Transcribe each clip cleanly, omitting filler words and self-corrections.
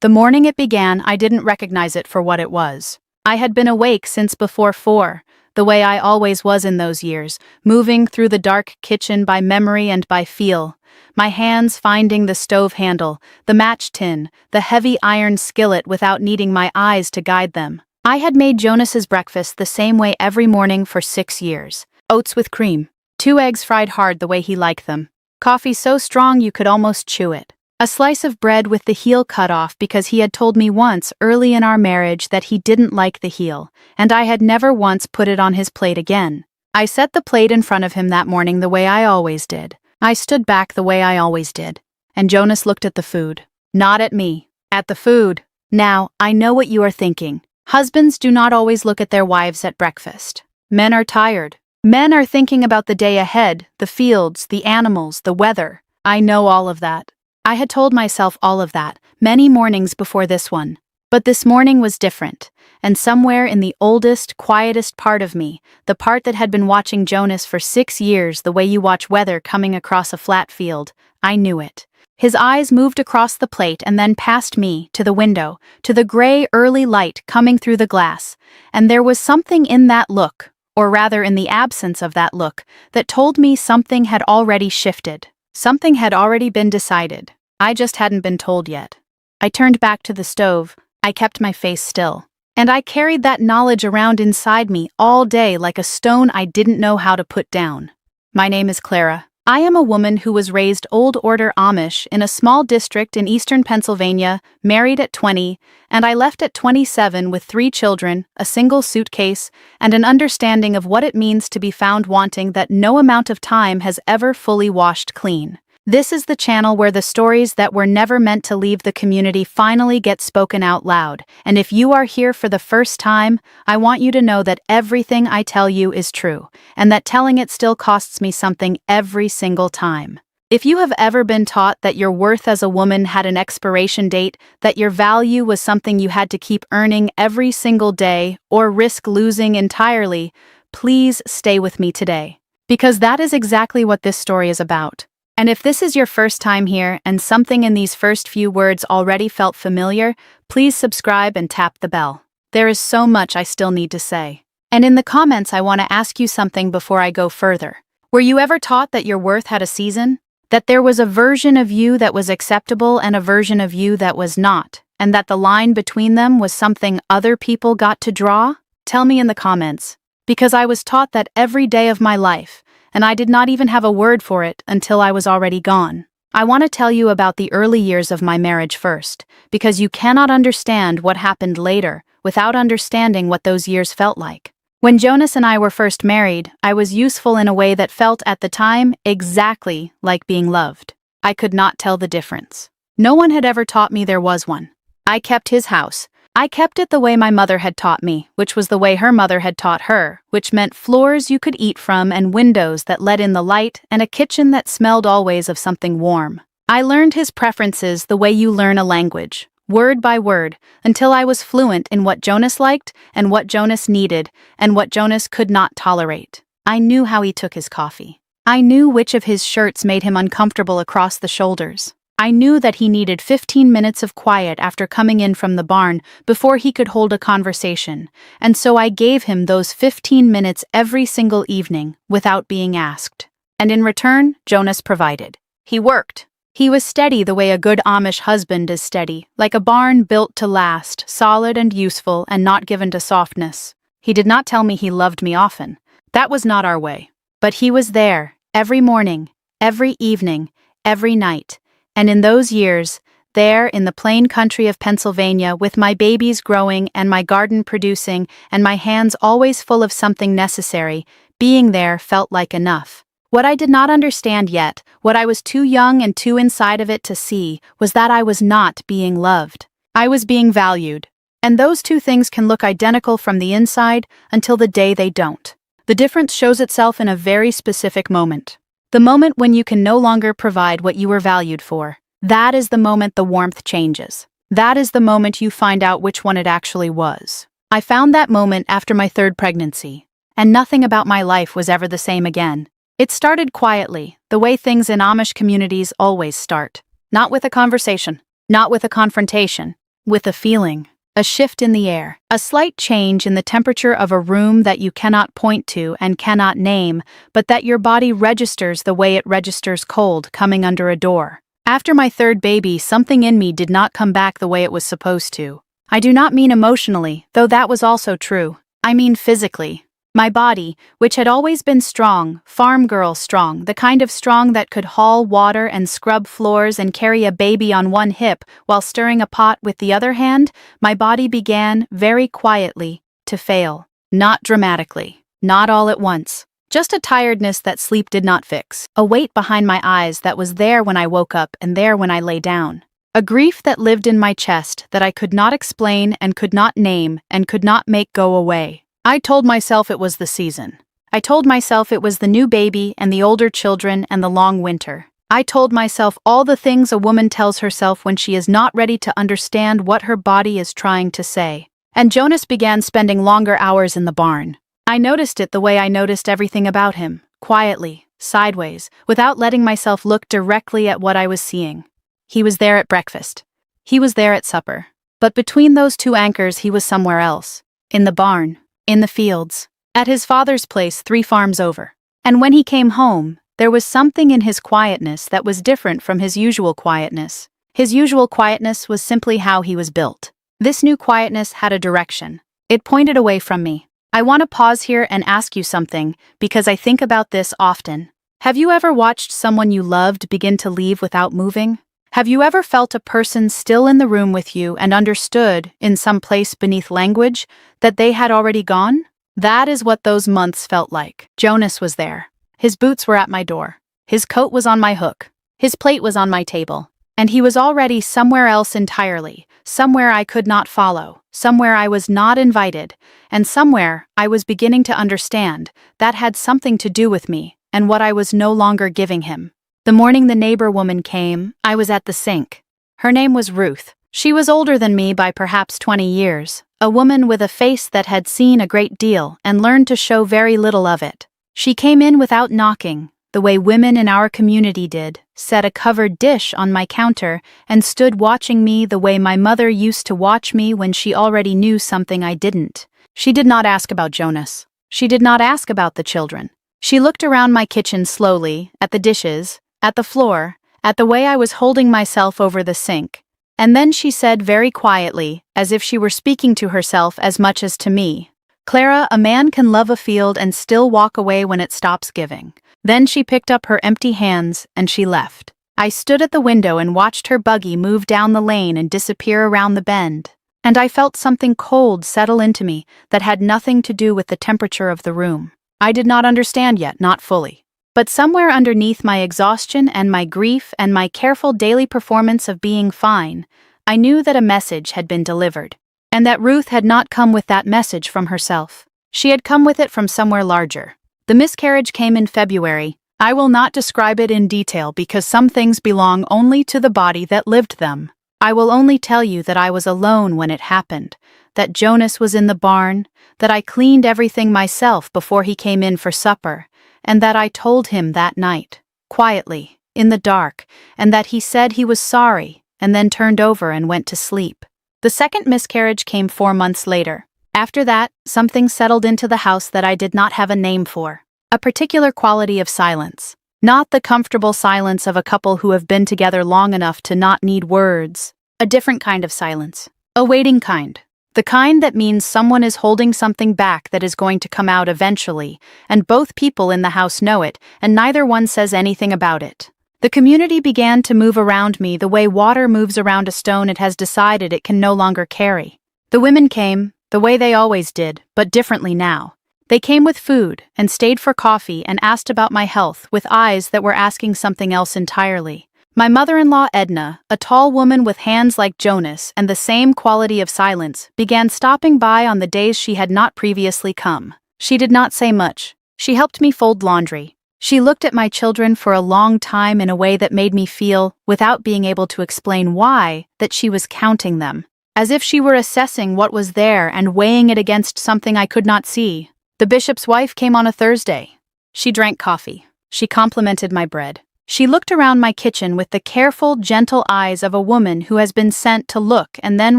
The morning it began, I didn't recognize it for what it was. I had been awake since before 4, the way I always was in those years, moving through the dark kitchen by memory and by feel, my hands finding the stove handle, the match tin, the heavy iron skillet without needing my eyes to guide them. I had made Jonas's breakfast the same way every morning for 6 years. Oats with cream, 2 eggs fried hard the way he liked them, coffee so strong you could almost chew it, a slice of bread with the heel cut off because he had told me once early in our marriage that he didn't like the heel, and I had never once put it on his plate again. I set the plate in front of him that morning the way I always did. I stood back the way I always did, and Jonas looked at the food. Not at me, at the food. Now, I know what you are thinking. Husbands do not always look at their wives at breakfast. Men are tired. Men are thinking about the day ahead, the fields, the animals, the weather. I know all of that. I had told myself all of that many mornings before this one. But this morning was different, and somewhere in the oldest, quietest part of me, the part that had been watching Jonas for 6 years the way you watch weather coming across a flat field, I knew it. His eyes moved across the plate and then past me, to the window, to the gray early light coming through the glass, and there was something in that look, or rather in the absence of that look, that told me something had already shifted. Something had already been decided. I just hadn't been told yet. I turned back to the stove. I kept my face still. And I carried that knowledge around inside me all day like a stone I didn't know how to put down. My name is Clara. I am a woman who was raised Old Order Amish in a small district in eastern Pennsylvania, married at 20, and I left at 27 with 3 children, a single suitcase, and an understanding of what it means to be found wanting that no amount of time has ever fully washed clean. This is the channel where the stories that were never meant to leave the community finally get spoken out loud, and if you are here for the first time, I want you to know that everything I tell you is true, and that telling it still costs me something every single time. If you have ever been taught that your worth as a woman had an expiration date, that your value was something you had to keep earning every single day, or risk losing entirely, please stay with me today. Because that is exactly what this story is about. And if this is your first time here and something in these first few words already felt familiar, please subscribe and tap the bell. There is so much I still need to say. And in the comments I want to ask you something before I go further. Were you ever taught that your worth had a season? That there was a version of you that was acceptable and a version of you that was not, and that the line between them was something other people got to draw? Tell me in the comments. Because I was taught that every day of my life, and I did not even have a word for it until I was already gone. I want to tell you about the early years of my marriage first, because you cannot understand what happened later without understanding what those years felt like. When Jonas and I were first married, I was useful in a way that felt at the time exactly like being loved. I could not tell the difference. No one had ever taught me there was one. I kept his house. I kept it the way my mother had taught me, which was the way her mother had taught her, which meant floors you could eat from and windows that let in the light and a kitchen that smelled always of something warm. I learned his preferences the way you learn a language, word by word, until I was fluent in what Jonas liked and what Jonas needed and what Jonas could not tolerate. I knew how he took his coffee. I knew which of his shirts made him uncomfortable across the shoulders. I knew that he needed 15 minutes of quiet after coming in from the barn before he could hold a conversation, and so I gave him those 15 minutes every single evening without being asked. And in return, Jonas provided. He worked. He was steady the way a good Amish husband is steady, like a barn built to last, solid and useful and not given to softness. He did not tell me he loved me often. That was not our way. But he was there, every morning, every evening, every night. And in those years, there in the plain country of Pennsylvania, with my babies growing and my garden producing and my hands always full of something necessary, being there felt like enough. What I did not understand yet, what I was too young and too inside of it to see, was that I was not being loved. I was being valued. And those two things can look identical from the inside until the day they don't. The difference shows itself in a very specific moment. The moment when you can no longer provide what you were valued for. That is the moment the warmth changes. That is the moment you find out which one it actually was. I found that moment after my 3rd pregnancy, and nothing about my life was ever the same again. It started quietly, the way things in Amish communities always start. Not with a conversation, not with a confrontation, with a feeling. A shift in the air, a slight change in the temperature of a room that you cannot point to and cannot name, but that your body registers the way it registers cold coming under a door. After my third baby, something in me did not come back the way it was supposed to. I do not mean emotionally, though that was also true. I mean physically. My body, which had always been strong, farm girl strong, the kind of strong that could haul water and scrub floors and carry a baby on one hip while stirring a pot with the other hand, my body began, very quietly, to fail. Not dramatically. Not all at once. Just a tiredness that sleep did not fix. A weight behind my eyes that was there when I woke up and there when I lay down. A grief that lived in my chest that I could not explain and could not name and could not make go away. I told myself it was the season. I told myself it was the new baby and the older children and the long winter. I told myself all the things a woman tells herself when she is not ready to understand what her body is trying to say. And Jonas began spending longer hours in the barn. I noticed it the way I noticed everything about him, quietly, sideways, without letting myself look directly at what I was seeing. He was there at breakfast. He was there at supper. But between those two anchors he was somewhere else. In the barn. In the fields, at his father's place 3 farms over. And when he came home, there was something in his quietness that was different from his usual quietness. His usual quietness was simply how he was built. This new quietness had a direction. It pointed away from me. I want to pause here and ask you something, because I think about this often. Have you ever watched someone you loved begin to leave without moving? Have you ever felt a person still in the room with you and understood, in some place beneath language, that they had already gone? That is what those months felt like. Jonas was there. His boots were at my door. His coat was on my hook. His plate was on my table. And he was already somewhere else entirely, somewhere I could not follow, somewhere I was not invited, and somewhere I was beginning to understand that had something to do with me and what I was no longer giving him. The morning the neighbor woman came, I was at the sink. Her name was Ruth. She was older than me by perhaps 20 years, a woman with a face that had seen a great deal and learned to show very little of it. She came in without knocking, the way women in our community did, set a covered dish on my counter, and stood watching me the way my mother used to watch me when she already knew something I didn't. She did not ask about Jonas. She did not ask about the children. She looked around my kitchen slowly, at the dishes, at the floor, at the way I was holding myself over the sink, and then she said very quietly, as if she were speaking to herself as much as to me, "Clara, a man can love a field and still walk away when it stops giving." Then she picked up her empty hands and she left. I stood at the window and watched her buggy move down the lane and disappear around the bend, and I felt something cold settle into me that had nothing to do with the temperature of the room. I did not understand yet, not fully. But somewhere underneath my exhaustion and my grief and my careful daily performance of being fine, I knew that a message had been delivered, and that Ruth had not come with that message from herself. She had come with it from somewhere larger. The miscarriage came in February. I will not describe it in detail because some things belong only to the body that lived them. I will only tell you that I was alone when it happened, that Jonas was in the barn, that I cleaned everything myself before he came in for supper, and that I told him that night, quietly, in the dark, and that he said he was sorry, and then turned over and went to sleep. The second miscarriage came 4 months later. After that, something settled into the house that I did not have a name for. A particular quality of silence. Not the comfortable silence of a couple who have been together long enough to not need words. A different kind of silence. A waiting kind. The kind that means someone is holding something back that is going to come out eventually, and both people in the house know it, and neither one says anything about it. The community began to move around me the way water moves around a stone it has decided it can no longer carry. The women came, the way they always did, but differently now. They came with food, and stayed for coffee and asked about my health with eyes that were asking something else entirely. My mother-in-law Edna, a tall woman with hands like Jonas and the same quality of silence, began stopping by on the days she had not previously come. She did not say much. She helped me fold laundry. She looked at my children for a long time in a way that made me feel, without being able to explain why, that she was counting them. As if she were assessing what was there and weighing it against something I could not see. The bishop's wife came on a Thursday. She drank coffee. She complimented my bread. She looked around my kitchen with the careful, gentle eyes of a woman who has been sent to look and then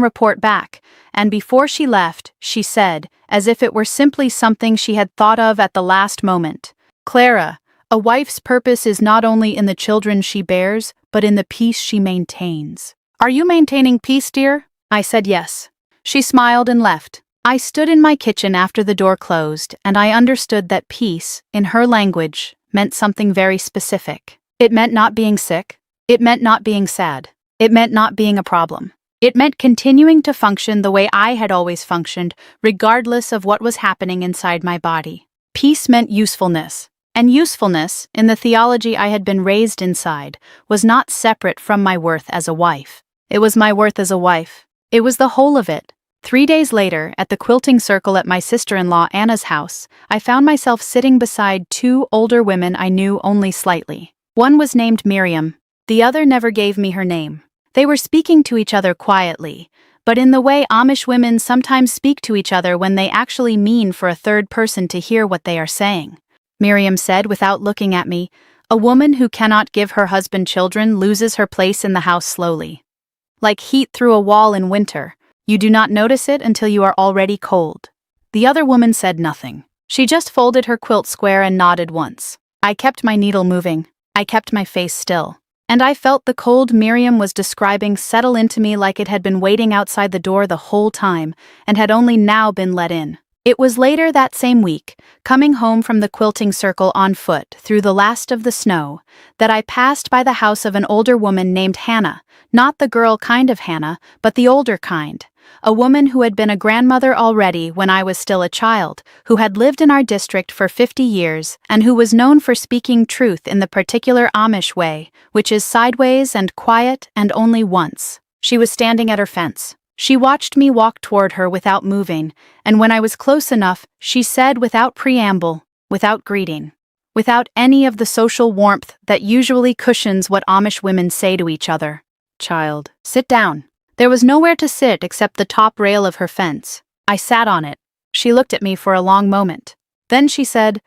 report back, and before she left, she said, as if it were simply something she had thought of at the last moment, "Clara, a wife's purpose is not only in the children she bears, but in the peace she maintains." "Are you maintaining peace, dear?" I said yes. She smiled and left. I stood in my kitchen after the door closed, and I understood that peace, in her language, meant something very specific. It meant not being sick. It meant not being sad. It meant not being a problem. It meant continuing to function the way I had always functioned, regardless of what was happening inside my body. Peace meant usefulness. And usefulness, in the theology I had been raised inside, was not separate from my worth as a wife. It was my worth as a wife. It was the whole of it. 3 days later, at the quilting circle at my sister-in-law Anna's house, I found myself sitting beside 2 older women I knew only slightly. One was named Miriam. The other never gave me her name. They were speaking to each other quietly, but in the way Amish women sometimes speak to each other when they actually mean for a third person to hear what they are saying. Miriam said without looking at me, "A woman who cannot give her husband children loses her place in the house slowly. Like heat through a wall in winter, you do not notice it until you are already cold." The other woman said nothing. She just folded her quilt square and nodded once. I kept my needle moving. I kept my face still. And I felt the cold Miriam was describing settle into me like it had been waiting outside the door the whole time and had only now been let in. It was later that same week, coming home from the quilting circle on foot through the last of the snow, that I passed by the house of an older woman named Hannah, not the girl kind of Hannah, but the older kind, a woman who had been a grandmother already when I was still a child, who had lived in our district for 50 years, and who was known for speaking truth in the particular Amish way, which is sideways and quiet and only once. She was standing at her fence. She watched me walk toward her without moving, and when I was close enough, she said without preamble, without greeting, without any of the social warmth that usually cushions what Amish women say to each other, "Child, sit down." There was nowhere to sit except the top rail of her fence. I sat on it. She looked at me for a long moment. Then she said,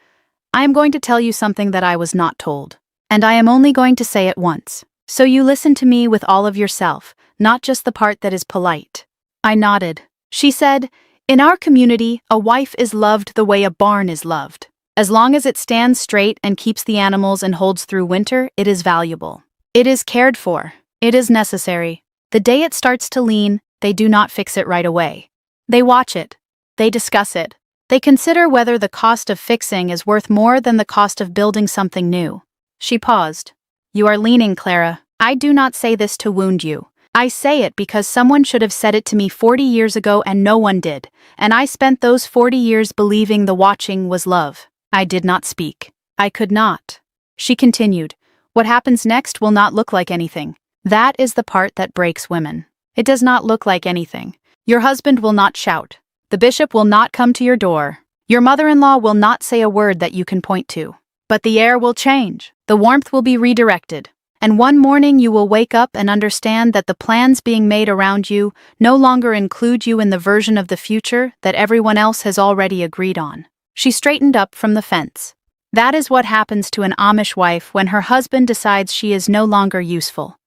"I am going to tell you something that I was not told, and I am only going to say it once. So you listen to me with all of yourself, not just the part that is polite." I nodded. She said, "In our community, a wife is loved the way a barn is loved. As long as it stands straight and keeps the animals and holds through winter, it is valuable. It is cared for. It is necessary. The day it starts to lean, they do not fix it right away. They watch it. They discuss it. They consider whether the cost of fixing is worth more than the cost of building something new." She paused. "You are leaning, Clara. I do not say this to wound you. I say it because someone should have said it to me 40 years ago and no one did, and I spent those 40 years believing the watching was love." I did not speak. I could not. She continued, "What happens next will not look like anything. That is the part that breaks women. It does not look like anything. Your husband will not shout. The bishop will not come to your door. Your mother-in-law will not say a word that you can point to. But the air will change. The warmth will be redirected. And one morning you will wake up and understand that the plans being made around you no longer include you in the version of the future that everyone else has already agreed on." She straightened up from the fence. "That is what happens to an Amish wife when her husband decides she is no longer useful.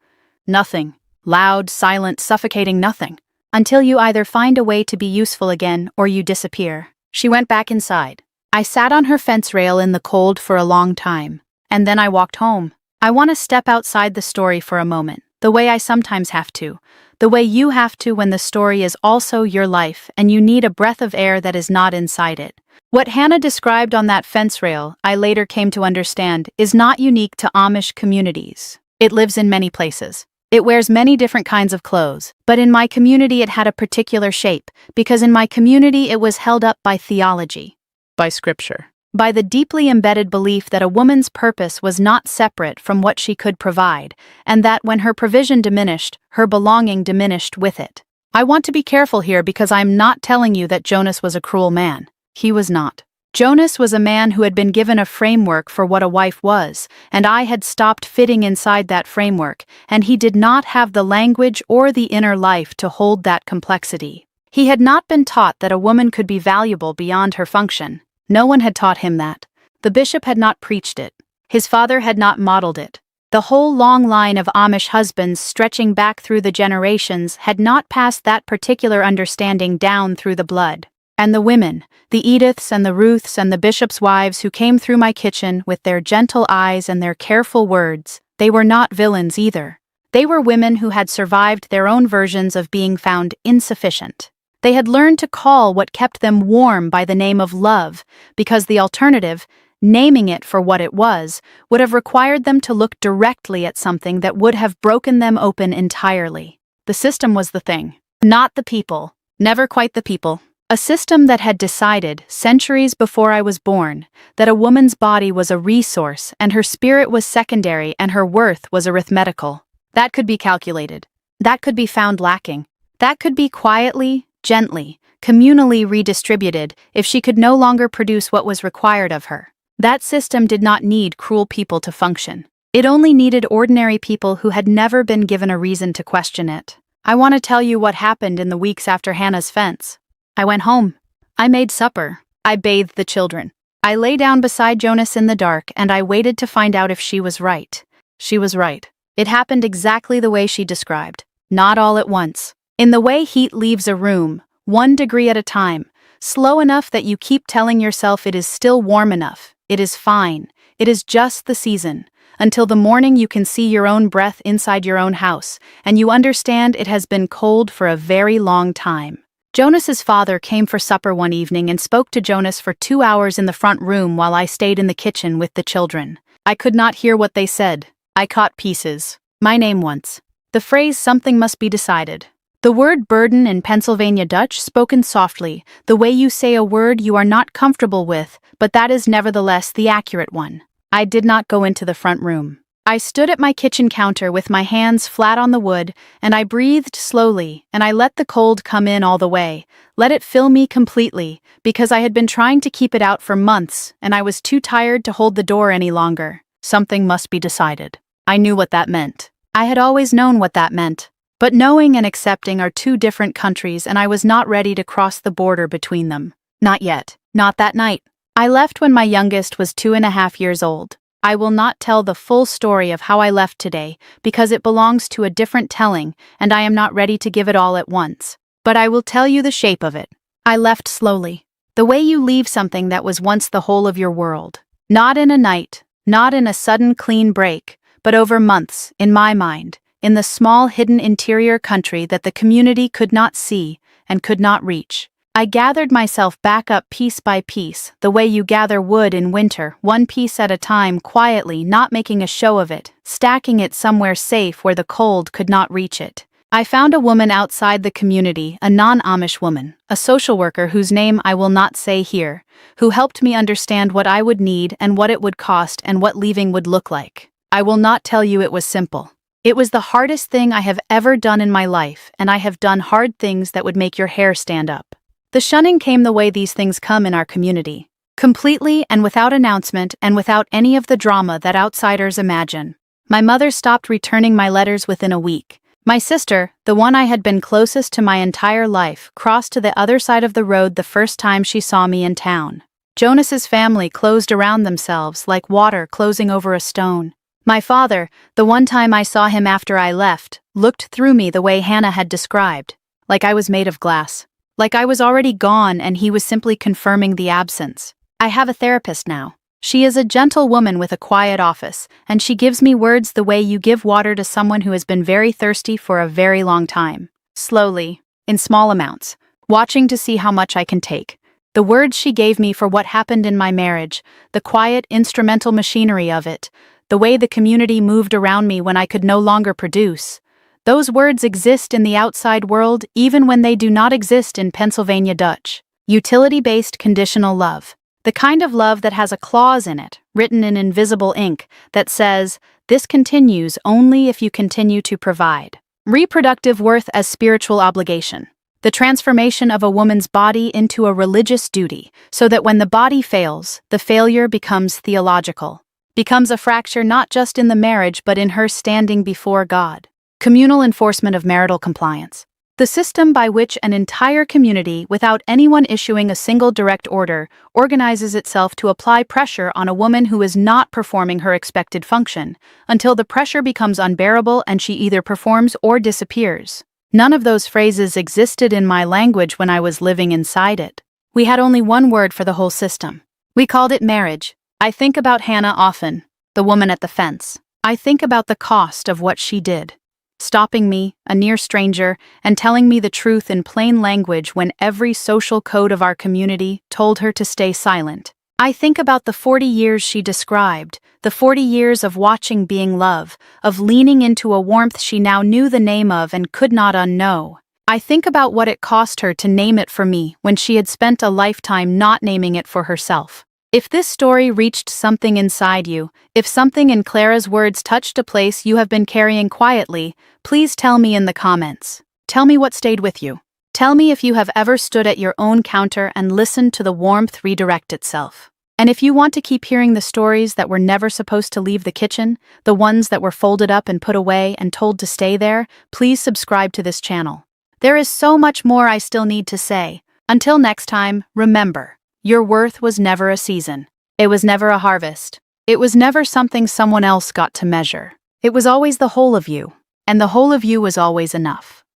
Nothing. Loud, silent, suffocating nothing. Until you either find a way to be useful again or you disappear." She went back inside. I sat on her fence rail in the cold for a long time, and then I walked home. I want to step outside the story for a moment, the way I sometimes have to, the way you have to when the story is also your life and you need a breath of air that is not inside it. What Hannah described on that fence rail, I later came to understand, is not unique to Amish communities. It lives in many places. It wears many different kinds of clothes, but in my community it had a particular shape, because in my community it was held up by theology. By scripture. By the deeply embedded belief that a woman's purpose was not separate from what she could provide, and that when her provision diminished, her belonging diminished with it. I want to be careful here because I'm not telling you that Jonas was a cruel man. He was not. Jonas was a man who had been given a framework for what a wife was, and I had stopped fitting inside that framework, and he did not have the language or the inner life to hold that complexity. He had not been taught that a woman could be valuable beyond her function. No one had taught him that. The bishop had not preached it. His father had not modeled it. The whole long line of Amish husbands stretching back through the generations had not passed that particular understanding down through the blood. And the women, the Ediths and the Ruths and the bishops' wives who came through my kitchen with their gentle eyes and their careful words, they were not villains either. They were women who had survived their own versions of being found insufficient. They had learned to call what kept them warm by the name of love, because the alternative, naming it for what it was, would have required them to look directly at something that would have broken them open entirely. The system was the thing, not the people, never quite the people. A system that had decided, centuries before I was born, that a woman's body was a resource and her spirit was secondary and her worth was arithmetical. That could be calculated. That could be found lacking. That could be quietly, gently, communally redistributed if she could no longer produce what was required of her. That system did not need cruel people to function. It only needed ordinary people who had never been given a reason to question it. I want to tell you what happened in the weeks after Hannah's fence. I went home. I made supper. I bathed the children. I lay down beside Jonas in the dark and I waited to find out if she was right. She was right. It happened exactly the way she described. Not all at once. In the way heat leaves a room, 1 degree at a time, slow enough that you keep telling yourself it is still warm enough. It is fine. It is just the season. Until the morning you can see your own breath inside your own house, and you understand it has been cold for a very long time. Jonas's father came for supper one evening and spoke to Jonas for 2 hours in the front room while I stayed in the kitchen with the children. I could not hear what they said. I caught pieces. My name once. The phrase "something must be decided." The word burden in Pennsylvania Dutch spoken softly, the way you say a word you are not comfortable with, but that is nevertheless the accurate one. I did not go into the front room. I stood at my kitchen counter with my hands flat on the wood, and I breathed slowly, and I let the cold come in all the way, let it fill me completely, because I had been trying to keep it out for months, and I was too tired to hold the door any longer. Something must be decided. I knew what that meant. I had always known what that meant. But knowing and accepting are two different countries, and I was not ready to cross the border between them. Not yet. Not that night. I left when my youngest was 2.5 years old. I will not tell the full story of how I left today, because it belongs to a different telling, and I am not ready to give it all at once. But I will tell you the shape of it. I left slowly. The way you leave something that was once the whole of your world. Not in a night, not in a sudden clean break, but over months, in my mind. In the small hidden interior country that the community could not see and could not reach. I gathered myself back up piece by piece, the way you gather wood in winter, one piece at a time, quietly, not making a show of it, stacking it somewhere safe where the cold could not reach it. I found a woman outside the community, a non-Amish woman, a social worker whose name I will not say here, who helped me understand what I would need and what it would cost and what leaving would look like. I will not tell you it was simple. It was the hardest thing I have ever done in my life, and I have done hard things that would make your hair stand up. The shunning came the way these things come in our community. Completely and without announcement and without any of the drama that outsiders imagine. My mother stopped returning my letters within a week. My sister, the one I had been closest to my entire life, crossed to the other side of the road the first time she saw me in town. Jonas's family closed around themselves like water closing over a stone. My father, the one time I saw him after I left, looked through me the way Hannah had described, like I was made of glass. Like I was already gone and he was simply confirming the absence. I have a therapist now. She is a gentle woman with a quiet office, and she gives me words the way you give water to someone who has been very thirsty for a very long time. Slowly, in small amounts, watching to see how much I can take. The words she gave me for what happened in my marriage, the quiet instrumental machinery of it, the way the community moved around me when I could no longer produce. Those words exist in the outside world even when they do not exist in Pennsylvania Dutch. Utility-based conditional love. The kind of love that has a clause in it, written in invisible ink, that says, "This continues only if you continue to provide." Reproductive worth as spiritual obligation. The transformation of a woman's body into a religious duty, so that when the body fails, the failure becomes theological. Becomes a fracture not just in the marriage but in her standing before God. Communal enforcement of marital compliance. The system by which an entire community, without anyone issuing a single direct order, organizes itself to apply pressure on a woman who is not performing her expected function, until the pressure becomes unbearable and she either performs or disappears. None of those phrases existed in my language when I was living inside it. We had only one word for the whole system. We called it marriage. I think about Hannah often, the woman at the fence. I think about the cost of what she did. Stopping me, a near stranger, and telling me the truth in plain language when every social code of our community told her to stay silent. I think about the 40 years she described, the 40 years of watching being love, of leaning into a warmth she now knew the name of and could not unknow. I think about what it cost her to name it for me when she had spent a lifetime not naming it for herself. If this story reached something inside you, if something in Clara's words touched a place you have been carrying quietly, please tell me in the comments. Tell me what stayed with you. Tell me if you have ever stood at your own counter and listened to the warmth redirect itself. And if you want to keep hearing the stories that were never supposed to leave the kitchen, the ones that were folded up and put away and told to stay there, please subscribe to this channel. There is so much more I still need to say. Until next time, remember. Your worth was never a season. It was never a harvest. It was never something someone else got to measure. It was always the whole of you, and the whole of you was always enough.